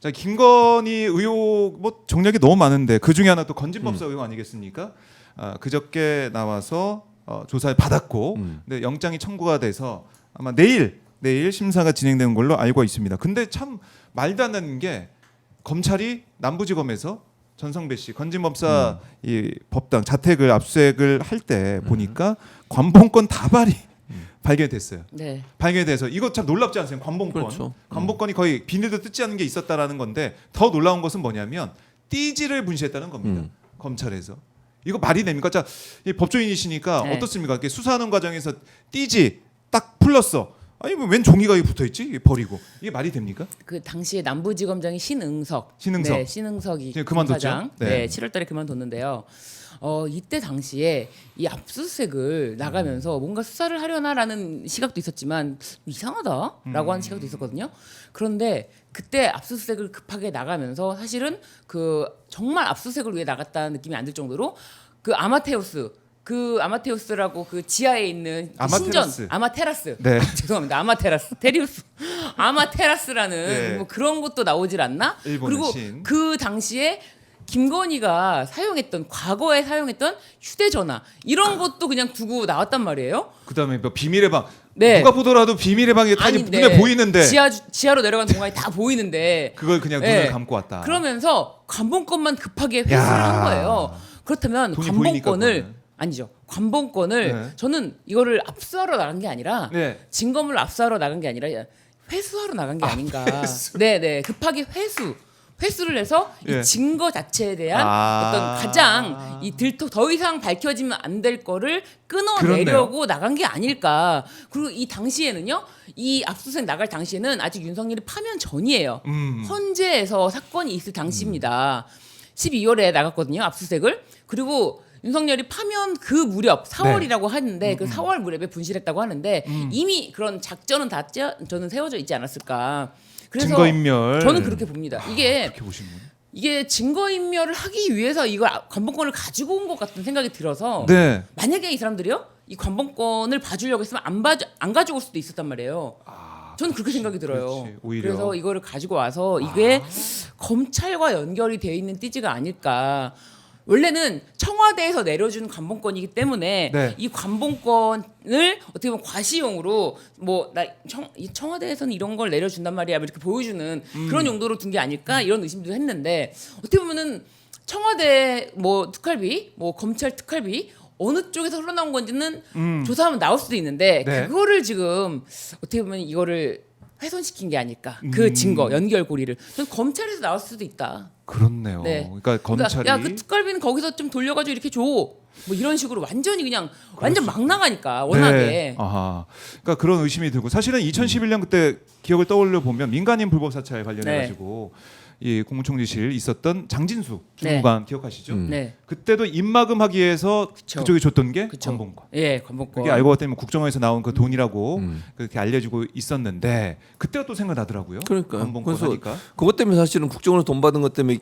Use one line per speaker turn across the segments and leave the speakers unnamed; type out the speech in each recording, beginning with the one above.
자, 김건희 의혹 뭐 정략이 너무 많은데 그 중에 하나 또 건진법사 의혹 아니겠습니까? 그저께 나와서 조사를 받았고, 근데 영장이 청구가 돼서 아마 내일 심사가 진행되는 걸로 알고 있습니다. 근데 참 말도 안 되는 게 검찰이 남부지검에서 전성배 씨 건진법사 이 법당 자택을 압수수색을 할 때 보니까 관봉권 다발이 발견됐어요.
네.
발견돼서 이거 참 놀랍지 않으세요? 관봉권.
그렇죠.
관봉권이 거의 비닐도 뜯지 않은 게 있었다라는 건데 더 놀라운 것은 뭐냐면 띠지를 분실했다는 겁니다. 검찰에서. 이거 말이 됩니까? 자, 이 법조인이시니까
네.
어떻습니까? 이렇게 수사하는 과정에서 띠지 딱 풀렀어. 아니 뭐 웬 종이가 붙어 있지? 버리고 이게 말이 됩니까?
그 당시에 남부지검장이 신응석.
신응석.
네, 신응석이
지금 그만뒀죠?
검사장.
네.
네, 7월달에 그만뒀는데요. 이때 당시에 이 압수수색을 나가면서 뭔가 수사를 하려나라는 시각도 있었지만 이상하다라고 하는 시각도 있었거든요. 그런데 그때 압수수색을 급하게 나가면서 사실은 그 정말 압수수색을 위해 나갔다는 느낌이 안 들 정도로 그 아마테우스라고 그 지하에 있는 그 신전 아마테라스.
네.
죄송합니다. 아마테라스. 테리우스. 아마테라스라는
네.
뭐 그런 것도 나오질 않나?
일본의
그리고
신.
그 당시에 김건희가 과거에 사용했던 휴대전화 이런 것도 그냥 두고 나왔단 말이에요.
그다음에 뭐 비밀의 방.
네.
누가 보더라도 비밀의 방이 다 눈에
네.
보이는데
지하로 내려간 공간이 다 보이는데
그걸 그냥
네.
눈을 감고 왔다.
그러면서 관봉권만 급하게 회수를
야.
한 거예요. 그렇다면
돈이 보이니까
관봉권을
그거는.
아니죠. 관봉권을
네.
저는 이거를 압수하러 나간 게 아니라
네.
증거물을 압수하러 나간 게 아니라 회수하러 나간 게 아닌가. 네네 급하게 회수를 해서
예.
이 증거 자체에 대한 어떤 가장 더 이상 밝혀지면 안 될 거를 끊어내려고 나간 게 아닐까. 그리고 이 당시에는요, 이 압수수색 나갈 당시에는 아직 윤석열이 파면 전이에요. 헌재에서 사건이 있을 당시입니다. 12월에 나갔거든요, 압수수색을. 그리고 윤석열이 파면 그 무렵 4월이라고 하는데 그 4월 무렵에 분실했다고 하는데 이미 그런 작전은 저는 세워져 있지 않았을까. 그래서
증거인멸.
저는 그렇게 봅니다.
그렇게 보시는군요.
이게 증거인멸을 하기 위해서 이걸 관봉권을 가지고 온 것 같은 생각이 들어서
네.
만약에 이 사람들이요 이 관봉권을 봐주려고 했으면 안 가지고 올 수도 있었단 말이에요. 저는 그렇게 생각이 들어요.
그렇지, 오히려.
그래서 이거를 가지고 와서 이게 검찰과 연결이 되어 있는 띠지가 아닐까. 원래는 청와대에서 내려준 관봉권이기 때문에
네.
이 관봉권을 어떻게 보면 과시용으로 청와대에서는 이런 걸 내려준단 말이야 이렇게 보여주는 그런 용도로 둔 게 아닐까 이런 의심도 했는데 어떻게 보면은 청와대 뭐 특활비 뭐 검찰 특활비 어느 쪽에서 흘러나온 건지는 조사하면 나올 수도 있는데
네.
그거를 지금 어떻게 보면 이거를 훼손시킨 게 아닐까 그 증거 연결고리를 저는 검찰에서 나올 수도 있다.
그렇네요.
네.
그러니까 검찰이
야그 특갈비는 거기서 좀 돌려가지고 이렇게 줘. 뭐 이런 식으로 완전히 그냥 완전 막 나가니까 워낙에.
네. 아하. 그러니까 그런 의심이 들고 사실은 2011년 그때 기억을 떠올려 보면 민간인 불법 사찰 관련해 가지고 이 국무총리실 있었던 장진수 주무관 기억하시죠?
네.
그때도 입막음하기 위해서 그쪽이 줬던 게 관봉권.
예, 관봉권.
그게 알고 봤더니 국정원에서 나온 그 돈이라고 그렇게 알려지고 있었는데 그때가 또 생각나더라고요.
그러니까요.
관봉권
그래서
하니까.
그것 때문에 사실은 국정원에서 돈 받은 것 때문에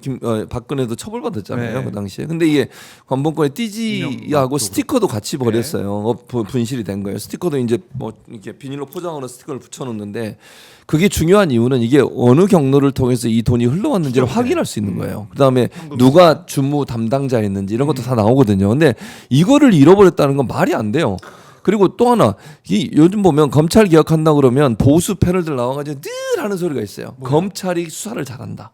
박근혜도 처벌받았잖아요.
네.
그 당시에. 근데 이게 관봉권에 띠지하고 스티커도 같이 버렸어요. 분실이 된 거예요. 스티커도 이제 뭐 이렇게 비닐로 포장으로 스티커를 붙여놓는데 그게 중요한 이유는 이게 어느 경로를 통해서 이 돈이 흘러왔는지를 확인할 수 있는 거예요. 그다음에 누가 주무 담당자였는지 이런 것도 다 나오거든요. 근데 이거를 잃어버렸다는 건 말이 안 돼요. 그리고 또 하나 요즘 보면 검찰 개혁한다 그러면 보수 패널들 나와가지고 늘 하는 소리가 있어요. 검찰이 수사를 잘한다.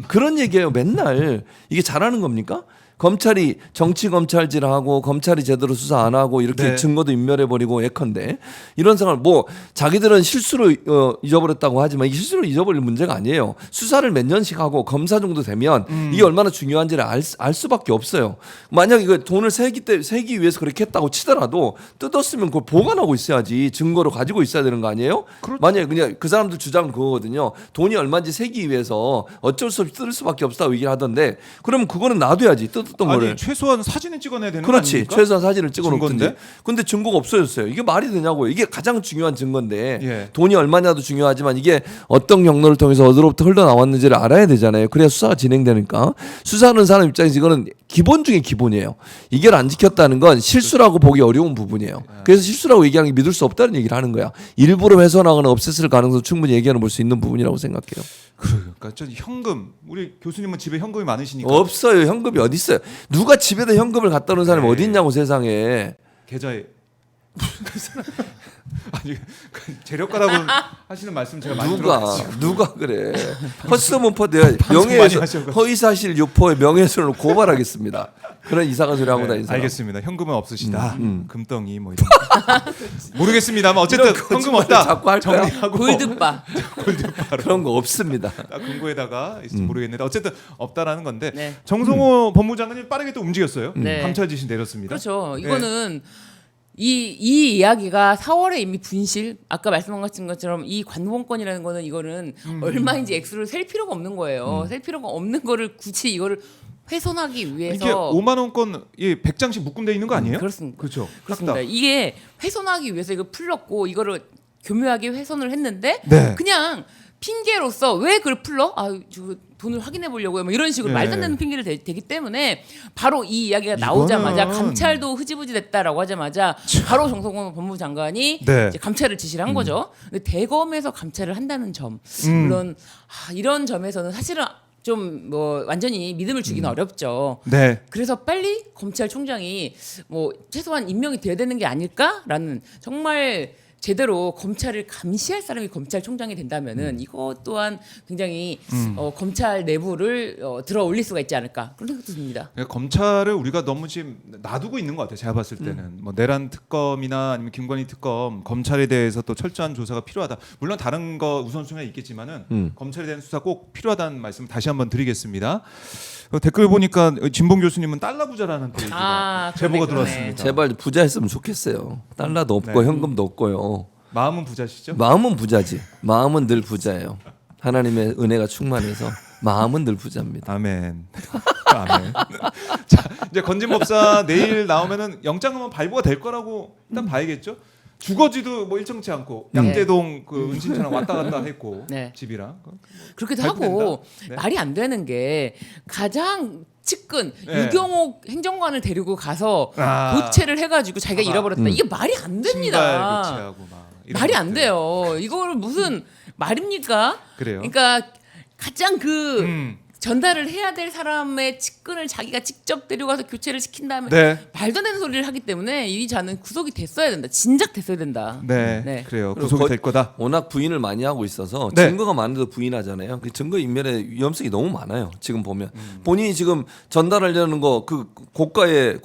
그런 얘기예요. 맨날 이게 잘하는 겁니까? 검찰이 정치 검찰질하고 검찰이 제대로 수사 안 하고 이렇게
네.
증거도 인멸해 버리고 예컨대 이런 상황을 뭐 자기들은 실수로 잊어버렸다고 하지만 이게 실수로 잊어버릴 문제가 아니에요. 수사를 몇 년씩 하고 검사 정도 되면 이게 얼마나 중요한지를 알 수밖에 없어요. 만약 이거 돈을 세기 위해서 그렇게 했다고 치더라도 뜯었으면 그걸 보관하고 있어야지 증거로 가지고 있어야 되는 거 아니에요?
그렇죠.
만약에 그냥 그 사람들 주장은 그거거든요. 돈이 얼마인지 세기 위해서 어쩔 수 없이 뜯을 수밖에 없다고 얘기를 하던데 그러면 그거는 놔둬야지. 뜯었던
아니
거를.
최소한 사진을 찍어내야 되는 거
그렇지.
아닙니까?
최소한 사진을 찍어놓든지.
증거인데?
근데 증거가 없어졌어요. 이게 말이 되냐고요. 이게 가장 중요한 증거인데
예.
돈이 얼마냐도 중요하지만 이게 어떤 경로를 통해서 어디로부터 흘러나왔는지를 알아야 되잖아요. 그래야 수사가 진행되니까. 수사하는 사람 입장에서 이거는 기본 중에 기본이에요. 이걸 안 지켰다는 건 실수라고 보기 어려운 부분이에요. 그래서 실수라고 얘기하는 게 믿을 수 없다는 얘기를 하는 거야. 일부러 훼손하거나 없앴을 가능성 충분히 얘기하는 볼 수 있는 부분이라고 생각해요.
그러니까 전 현금 우리 교수님은 집에 현금이 많으시니까
없어요. 현금이 어디 있어요? 누가 집에다 현금을 갖다 놓은 사람이
네.
어디 있냐고 세상에.
계좌에 아니 재력가라고 하시는 말씀 제가 많이 들어가지고
누가 그래? 헛소문포 내가
방송 많이
명예훼손
하셔가지고.
허위사실 유포에 명예훼손으로 고발하겠습니다. 그런 이상한 소리 하고
네,
다니는 사람.
알겠습니다. 현금은 없으시다. 금덩이 뭐 이런 거. 모르겠습니다만 어쨌든
이런
현금
거짓말을
없다.
자꾸 할 거야?
정리하고
골드바.
그런 거 없습니다.
금고에다가 있을지 모르겠는데 어쨌든 없다라는 건데
네.
정성호 법무장관이 빠르게 또 움직였어요.
네.
감찰 지시 내렸습니다.
그렇죠.
네.
이거는 이 이야기가 4월에 이미 분실 아까 말씀하신 것처럼 이 관봉권이라는 거는 이거는 얼마인지 액수를 셀 필요가 없는 거예요. 셀 필요가 없는 거를 굳이 이거를 훼손하기 위해서
이게 5만 원권 100장씩 묶음돼 있는 거 아니에요?
그렇습니다.
그렇죠.
그렇습니다.
딱.
이게 훼손하기 위해서 이거 풀렀고 이거를 교묘하게 훼손을 했는데
네.
그냥 핑계로서 왜 그걸 풀러? 저 돈을 확인해 보려고요. 뭐 이런 식으로
네.
말도 안 되는 핑계를 대기 때문에 바로 이 이야기가 나오자마자
이거는-
감찰도 흐지부지 됐다라고 하자마자 바로 정성호 법무부 장관이
네.
이제 감찰을 지시를 한 거죠. 근데 대검에서 감찰을 한다는 점, 물론 이런 점에서는 사실은 좀 뭐 완전히 믿음을 주기는 어렵죠.
네.
그래서 빨리 검찰총장이 뭐 최소한 임명이 돼야 되는 게 아닐까라는 정말 제대로 검찰을 감시할 사람이 검찰총장이 된다면은 이것 또한 굉장히 검찰 내부를 들어 올릴 수가 있지 않을까 그런 생각도 듭니다.
그러니까 검찰을 우리가 너무 지금 놔두고 있는 것 같아요. 제가 봤을 때는 뭐 내란 특검이나 아니면 김건희 특검 검찰에 대해서 또 철저한 조사가 필요하다. 물론 다른 거 우선순위가 있겠지만은 검찰에 대한 수사 꼭 필요하다는 말씀 다시 한번 드리겠습니다. 댓글 보니까 진봉 교수님은 달러 부자라는 또 얘기가 제보가
그러네.
들어왔습니다.
제발 부자였으면 좋겠어요. 달러도 없고
네.
현금도 없고요.
마음은 부자시죠?
마음은 부자지. 마음은 늘 부자예요. 하나님의 은혜가 충만해서 마음은 늘 부자입니다.
아멘. 아멘. 자, 이제 건진법사 내일 나오면은 영장은 발부가 될 거라고 일단 봐야겠죠. 주거지도 뭐 일정치 않고 양재동 그 은신처랑 왔다 갔다 했고
네.
집이랑
그렇기도
발표된다.
하고
네.
말이 안 되는 게 가장 측근
네.
유경옥 행정관을 데리고 가서
아.
교체를 해가지고 자기가 잃어버렸다. 이게 말이 안
신발
됩니다.
교체하고 막 이런
말이 안
것들.
돼요. 이거를 무슨 말입니까?
그래요.
그러니까 가장 그
음.
전달을 해야 될 사람의 측근을 자기가 직접 데려가서 교체를 시킨 다음에
네.
말도 안 되는 소리를 하기 때문에 이 자는 구속이 됐어야 된다. 진작 됐어야 된다.
네.
네.
그래요.
그리고
구속이 될 거다.
워낙 부인을 많이 하고 있어서
네.
증거가 많은데도 부인하잖아요. 그 증거 인멸의 위험성이 너무 많아요. 지금 보면 본인이 지금 전달하려는 거 그 고가의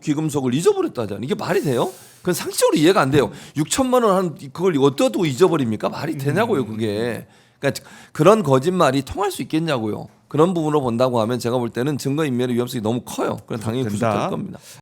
귀금속을 잊어버렸다잖아요. 이게 말이 돼요? 그건 상식적으로 이해가 안 돼요. 6천만 원 한 그걸 어디다 두고 잊어버립니까? 말이 되냐고요, 그게. 그러니까 그런 거짓말이 통할 수 있겠냐고요. 그런 부분으로 본다고 하면 제가 볼 때는 증거 인멸의 위험성이 너무 커요. 그럼 당연히
된다.
구속할 겁니다.